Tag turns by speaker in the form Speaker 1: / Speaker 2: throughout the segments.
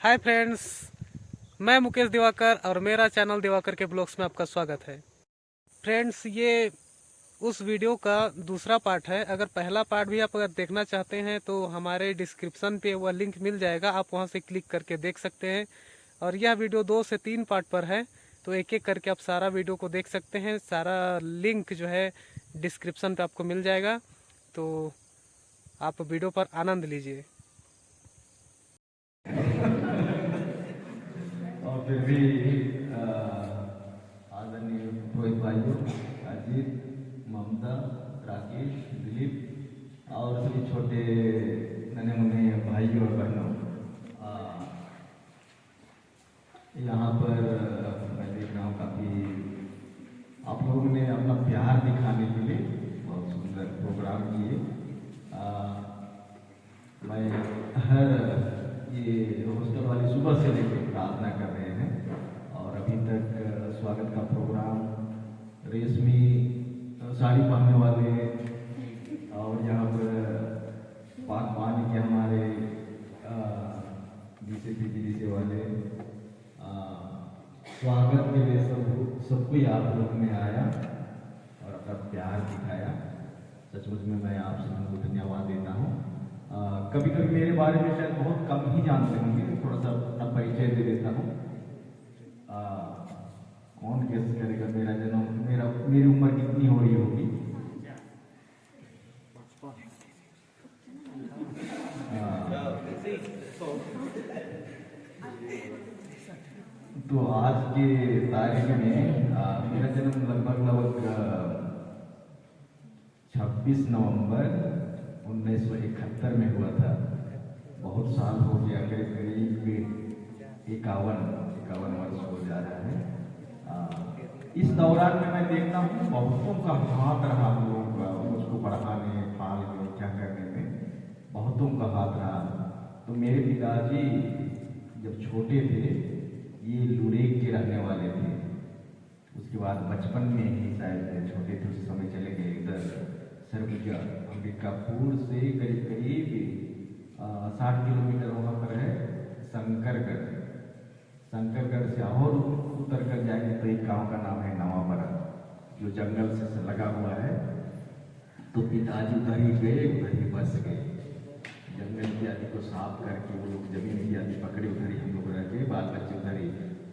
Speaker 1: Hi friends, मैं मुकेश दिवाकर और मेरा चैनल दिवाकर के ब्लॉग्स में आपका स्वागत है। फ्रेंड्स, ये उस वीडियो का दूसरा पार्ट है। अगर पहला पार्ट भी आप अगर देखना चाहते हैं तो हमारे डिस्क्रिप्शन पे वह लिंक मिल जाएगा, आप वहां से क्लिक करके देख सकते हैं। और यह वीडियो 2 से 3 पार्ट पर है, तो एक एक करके आप सारा वीडियो को देख सकते हैं। सारा लिंक जो है डिस्क्रिप्शन पे आपको मिल जाएगा, तो आप वीडियो पर आनंद लीजिए।
Speaker 2: और फिर भी आदरणीय रोहित भाइयों, अजीत, ममता, राकेश, दिलीप और सभी छोटे नन्हे मुन्ने भाइयों और बहनों, यहाँ पर मैं देख रहा हूँ काफ़ी आप लोगों ने अपना प्यार दिखाने के लिए बहुत सुंदर प्रोग्राम किए। मैं हर ये हॉस्टल वाले सुबह से लेकर प्रार्थना कर रहे हैं और अभी तक स्वागत का प्रोग्राम, रेशमी साड़ी पहनने वाले और यहाँ पर पाक पानी के हमारे बीसे वाले स्वागत के लिए सबको आप लोगों ने आया और अपना प्यार दिखाया। सचमुच में मैं आप सबको धन्यवाद देता हूँ। कभी कभी मेरे बारे में शायद बहुत कम ही जानते होंगे, थोड़ा सा अपना परिचय दे देता हूँ। कौन गेस करेगा मेरा जन्म, मेरी उम्र कितनी हो रही होगी? तो आज के तारीख में मेरा जन्म लगभग 26 नवंबर 1971 में हुआ था। बहुत साल हो गया, करीब करीब 51 वर्ष हो जा रहा है। इस दौरान में मैं देखता हूँ बहुतों का हाथ रहा, हम लोगों का मुझको पढ़ाने पालने क्या करने में बहुतों का हाथ रहा। तो मेरे पिताजी जब छोटे थे ये लुड़ेक के रहने वाले थे। उसके बाद बचपन में ही शायद छोटे थे उस समय चले गए इधर सरगुजा अंबिकापुर से करीब करीब 60 किलोमीटर वहाँ पर है शंकरगढ़। शंकरगढ़ से और उतर कर जाएंगे तो एक गांव का नाम है नवापरा, जो जंगल से लगा हुआ है। तो पिताजी उधर ही गए, उधर ही बस गए। जंगल इत्यादि को साफ करके वो लोग जमीन इत्यादि पकड़े, उधर ही हम लोग रह गए, बाल बच्चे उधर ही।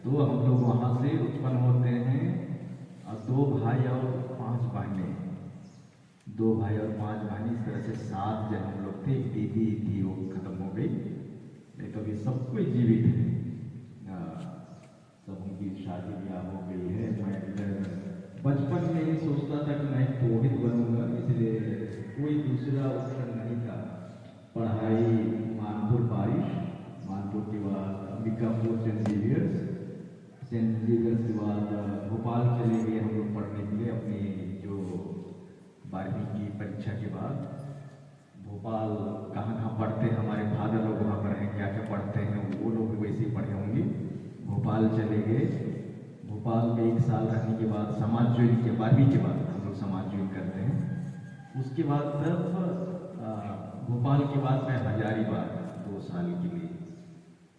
Speaker 2: तो हम लोग वहाँ से उत्पन्न होते हैं। 2 भाई और 5 बहनें, 2 भाई और 5 बहनें, इस तरह से 7 जन हम लोग थे। एक दीदी थी, वो खत्म हो गई, नहीं तो अभी सब कोई जीवित है। सब उनकी शादी ब्याह हो गई है। मैं बचपन में ही सोचता था कि मैं पुरोहित बनूंगा, इसलिए कोई दूसरा ऑप्शन नहीं था। पढ़ाई मानपुर बारिश, मानपुर के बाद अंबिकापुर सेंट जेवियर्स के बाद भोपाल चले गए हम लोग पढ़ने के लिए। अपनी जो 12वीं की परीक्षा के बाद भोपाल कहाँ पढ़ते हैं, हमारे फादर लोग वहाँ पर हैं, क्या क्या पढ़ते हैं वो लोग भी वैसे ही पढ़े होंगे। भोपाल चले गए। भोपाल में 1 साल रहने के बाद समाज ज्वाइन के 12वीं के बाद हम लोग समाज ज्वाइन करते हैं। उसके बाद तब भोपाल के बाद मैं हजारीबाग 2 साल के लिए,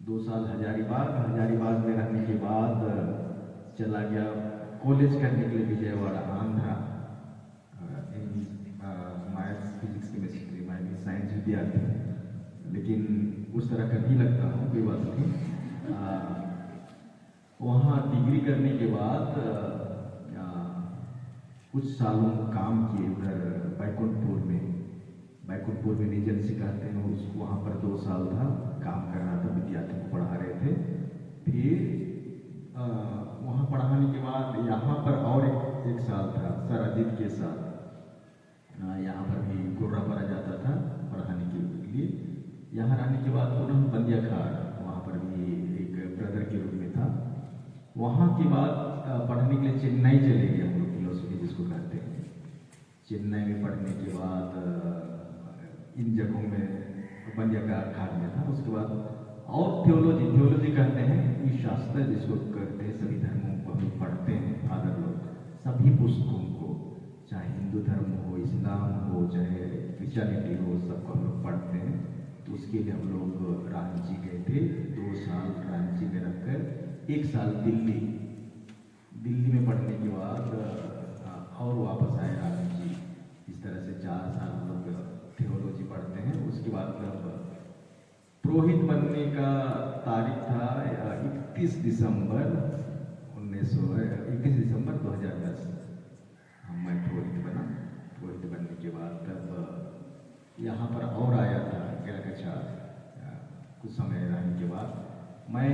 Speaker 2: 2 साल हजारीबाग में रहने के बाद चला गया कॉलेज करने के लिए Vijayawada Andhra. Maths physics chemistry मैं भी साइंस विद्यार्थी, लेकिन उस तरह का नहीं लगता हूँ, कोई बात नहीं। वहाँ डिग्री करने के बाद कुछ सालों काम किए उधर बैकुंठपुर में एजेंसी कहते हैं उसको, वहाँ पर 2 साल था काम कर रहा था, विद्यार्थी को पढ़ा रहे थे। फिर वहाँ पढ़ाने के बाद यहाँ पर और एक साल था सर अजीत के साथ। यहाँ पर भी गोर्रापारा जाता था पढ़ाने के लिए। यहाँ रहने के बाद पुनः बंदियाखार, वहाँ पर भी एक ब्रदर के रूप में था। वहाँ के बाद पढ़ने के लिए चेन्नई चले गए हम लोग, फिलोसफी जिसको कहते हैं। चेन्नई में पढ़ने के बाद इन जगहों में बंदियाखार में था। उसके बाद और थियोलॉजी कहते हैं कि शास्त्र जिसको करते हैं, सभी धर्मों को हम पढ़ते हैं फादर लोग, सभी पुस्तकों को, चाहे हिंदू धर्म हो, इस्लाम हो, चाहे क्रिश्चियनिटी हो, सबको हम लोग पढ़ते हैं। तो उसके उसके लिए हम लोग रांची गए थे। 2 साल रांची में रहकर 1 साल दिल्ली में पढ़ने के बाद और वापस आए रांची। इस तरह से 4 साल हम लोग थियोलॉजी पढ़ते हैं। उसके बाद पुरोहित बनने का तारीख था 31 दिसंबर 2010। मैं पुरोहित बना। पुरोहित बनने के बाद तब यहाँ पर और आया था गैरकक्षा। कुछ समय रहने के बाद मैं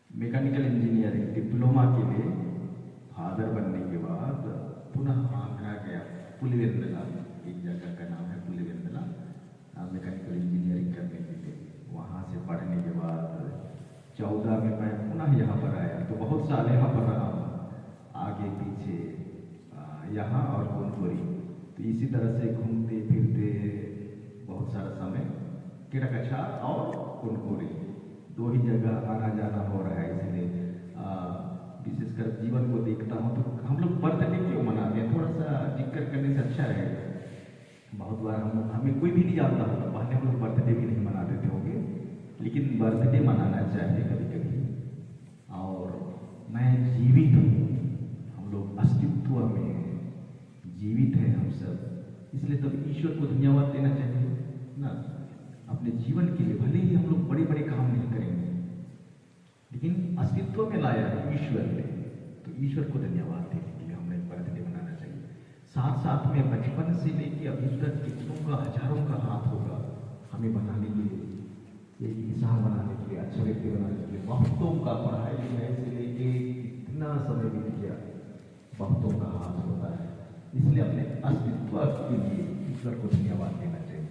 Speaker 2: मैकेनिकल इंजीनियरिंग डिप्लोमा के लिए फादर बनने के बाद पुनः आंध्रा गया, पुलिवेंदला, एक जगह का नाम है पुलिवेंदला, मैकेनिकल इंजीनियरिंग करने के लिए। वहाँ से पढ़ने के बाद 14 में मैं पुनः यहाँ पर आया। तो बहुत साल यहाँ पर रहा हूँ, आगे पीछे, यहाँ और कोनपुरी। तो इसी तरह से घूमते फिरते बहुत सारा समय किरकक्षा और कोनपुरी 2 ही जगह आना जाना हो रहा है। इसलिए विशेषकर जीवन को देखता हूँ तो हम लोग बर्थडे क्यों मनाते हैं, थोड़ा सा जिक्र करने से अच्छा रहेगा। बहुत बार हमें कोई भी नहीं जानता होगा, पहले हम लोग बर्थडे भी नहीं मना देते होंगे, लेकिन बर्थडे मनाना चाहिए कभी कभी। और मैं जीवित हूँ, हम लोग अस्तित्व में जीवित हैं हम सब, इसलिए तब ईश्वर को धन्यवाद देना चाहिए ना अपने जीवन के लिए। भले ही हम लोग बड़े बड़े काम नहीं करेंगे, लेकिन अस्तित्व में लाया है ईश्वर ने, तो ईश्वर को धन्यवाद देने के लिए हमें बर्थडे मनाना चाहिए। साथ साथ में बचपन से लेके अभी तक कितनों का, हजारों का हाथ होगा हमें बनाने के लिए, एक इंसान बनाने के लिए, अच्छा व्यक्ति बनाने के लिए। बहुतों का पढ़ाई लिखाई से लेके कितना समय बीत गया, बहुतों का हाथ होता है। इसलिए अपने अस्तित्व के लिए ईश्वर को धन्यवाद देना चाहिए,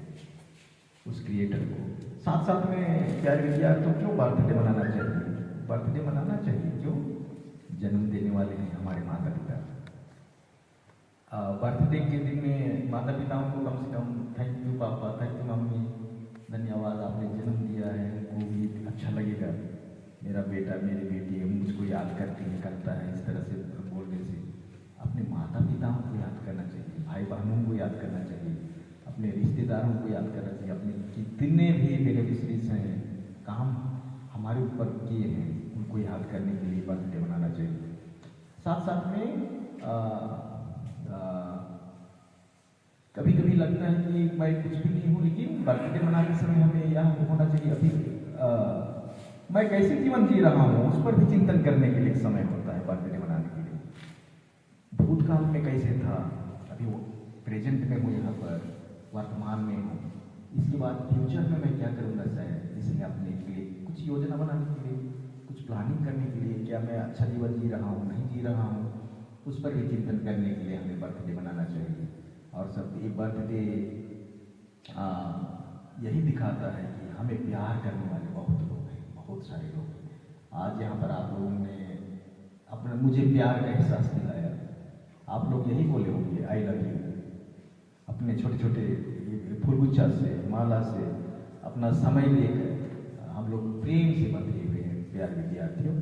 Speaker 2: उस क्रिएटर को। साथ साथ में प्यारे विद्यार्थियों, क्यों बर्थडे मनाना चाहिए? बर्थडे मनाना चाहिए क्यों? जन्म देने वाले हैं हमारे माता पिता। बर्थडे के दिन में माता पिताओं को कम से कम थैंक यू पापा, थैंक यू मम्मी, धन्यवाद आपने जन्म दिया है, उनको भी अच्छा लगेगा मेरा बेटा मेरी बेटी है मुझको याद करती है, करता है। इस तरह से बोलने से अपने माता पिताओं को याद करना चाहिए, भाई बहनों को याद करना चाहिए, अपने रिश्तेदारों को याद करना चाहिए, अपने जितने भी बेनिफिशरीज हैं, काम हमारे ऊपर किए हैं, उनको याद करने के लिए बर्थडे मनाना चाहिए। साथ साथ में कभी कभी लगता है कि मैं कुछ भी नहीं हूँ, लेकिन बर्थडे मनाते समय हमें यह होना चाहिए अभी मैं कैसे जीवन जी रहा हूँ, उस पर भी चिंतन करने के लिए समय होता है बर्थडे मनाने के लिए। भूतकाल में कैसे था, अभी वो प्रेजेंट में हूँ, यहाँ पर वर्तमान में हूँ, इसके बाद फ्यूचर में मैं क्या करूँगा शायद। इसलिए अपने के लिए कुछ योजना बनाने के लिए, कुछ प्लानिंग करने के लिए, क्या मैं अच्छा जीवन जी रहा हूँ, नहीं जी रहा हूँ, उस पर भी चिंतन करने के लिए हमें बर्थडे मनाना चाहिए। और सब ये बर्थडे यही दिखाता है कि हमें प्यार करने वाले बहुत लोग हैं, बहुत सारे लोग हैं। आज यहाँ पर आप लोगों ने अपना मुझे प्यार का एहसास दिलाया। आप लोग यही बोले होंगे आई लव यू, अपने छोटे छोटे फूलगुच्छा से, माला से, अपना समय लेकर हम लोग प्रेम से बंधे हुए हैं प्यार विद्यार्थियों।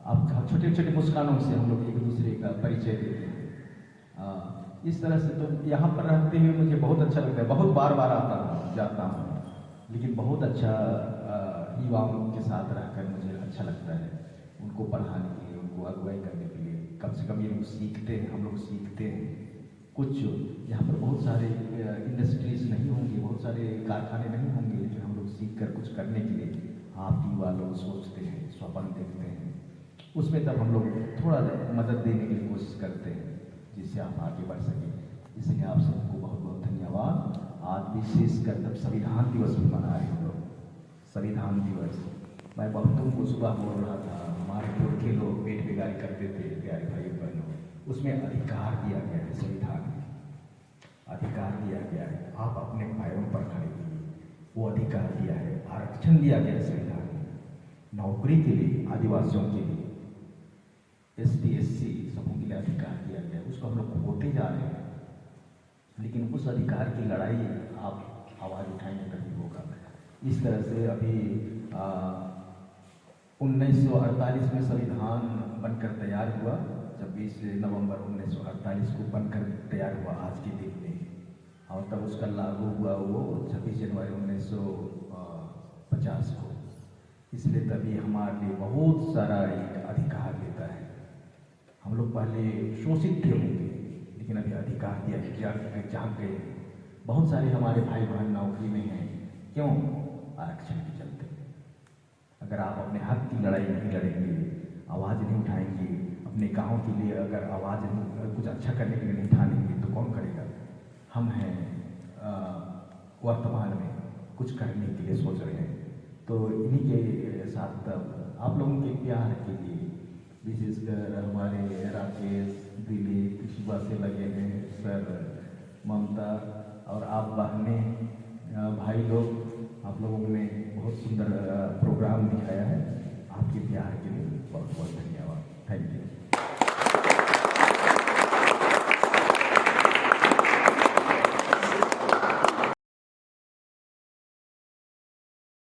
Speaker 2: आप छोटे छोटे मुस्कानों से हम लोग एक दूसरे का परिचय देते हैं। इस तरह से तो यहाँ पर रहते हुए मुझे बहुत अच्छा लगता है। बहुत बार बार आता हूँ जाता हूँ, लेकिन बहुत अच्छा युवाओं के साथ रहकर मुझे अच्छा लगता है, उनको पढ़ाने के लिए, उनको अगुवाई करने के लिए। कम से कम ये लोग सीखते हैं, हम लोग सीखते हैं कुछ। यहाँ पर बहुत सारे इंडस्ट्रीज नहीं होंगी, बहुत सारे कारखाने नहीं होंगे, लेकिन हम लोग सीख कर कुछ करने के लिए आप युवा लोग सोचते हैं, स्वप्न देखते हैं, उसमें तब हम लोग थोड़ा मदद देने की कोशिश करते हैं जिससे आप आगे बढ़ सकें। इसलिए आप सबको बहुत बहुत धन्यवाद। आज विशेषकर तब संविधान दिवस भी मना रहे हम लोग, संविधान दिवस। मैं बहुतों को सुबह बोल रहा था, हमारे पुरखे लोग पेट बिगाड़ी करते थे प्यारे भाई बहनों, उसमें अधिकार दिया गया है, संविधान में अधिकार दिया गया है, आप अपने पैरों पर खड़े कीजिए, वो अधिकार दिया है। आरक्षण दिया गया है संविधान में, नौकरी के लिए, आदिवासियों के लिए, ST SC सबों के लिए अधिकार दिया गया है। उसको हम लोग खोते जा रहे हैं, लेकिन उस अधिकार की लड़ाई आप आवाज़ उठाएंगे तभी होगा। इस तरह से अभी 1948 में संविधान बनकर तैयार हुआ, 26 नवंबर 1948 को बनकर तैयार हुआ आज के दिन में। और तब उसका लागू हुआ वो 26 जनवरी 1950 को। इसलिए तभी हमारे लिए बहुत सारा एक अधिकार देता है। हम लोग पहले शोषित थे होंगे, लेकिन अभी अधिकार दिया, जाग गए। बहुत सारे हमारे भाई बहन नौकरी में हैं, क्यों? आरक्षण के चलते। अगर आप अपने हक की लड़ाई नहीं लड़ेंगे, आवाज़ नहीं उठाएंगे, अपने गाँव के लिए अगर आवाज़ नहीं, कुछ अच्छा करने के लिए नहीं ठानेंगे तो कौन करेगा? हम हैं वर्तमान में कुछ करने के लिए सोच रहे हैं। तो इन्हीं के साथ आप लोगों के प्यार के लिए, विशेषकर हमारे राकेश, दिलीप, शिवा से लगे हैं सर, ममता और आप बहनें, भाई लोग, आप लोगों ने बहुत सुंदर प्रोग्राम दिखाया है। आपके प्यार के लिए बहुत बहुत धन्यवाद। Thank you.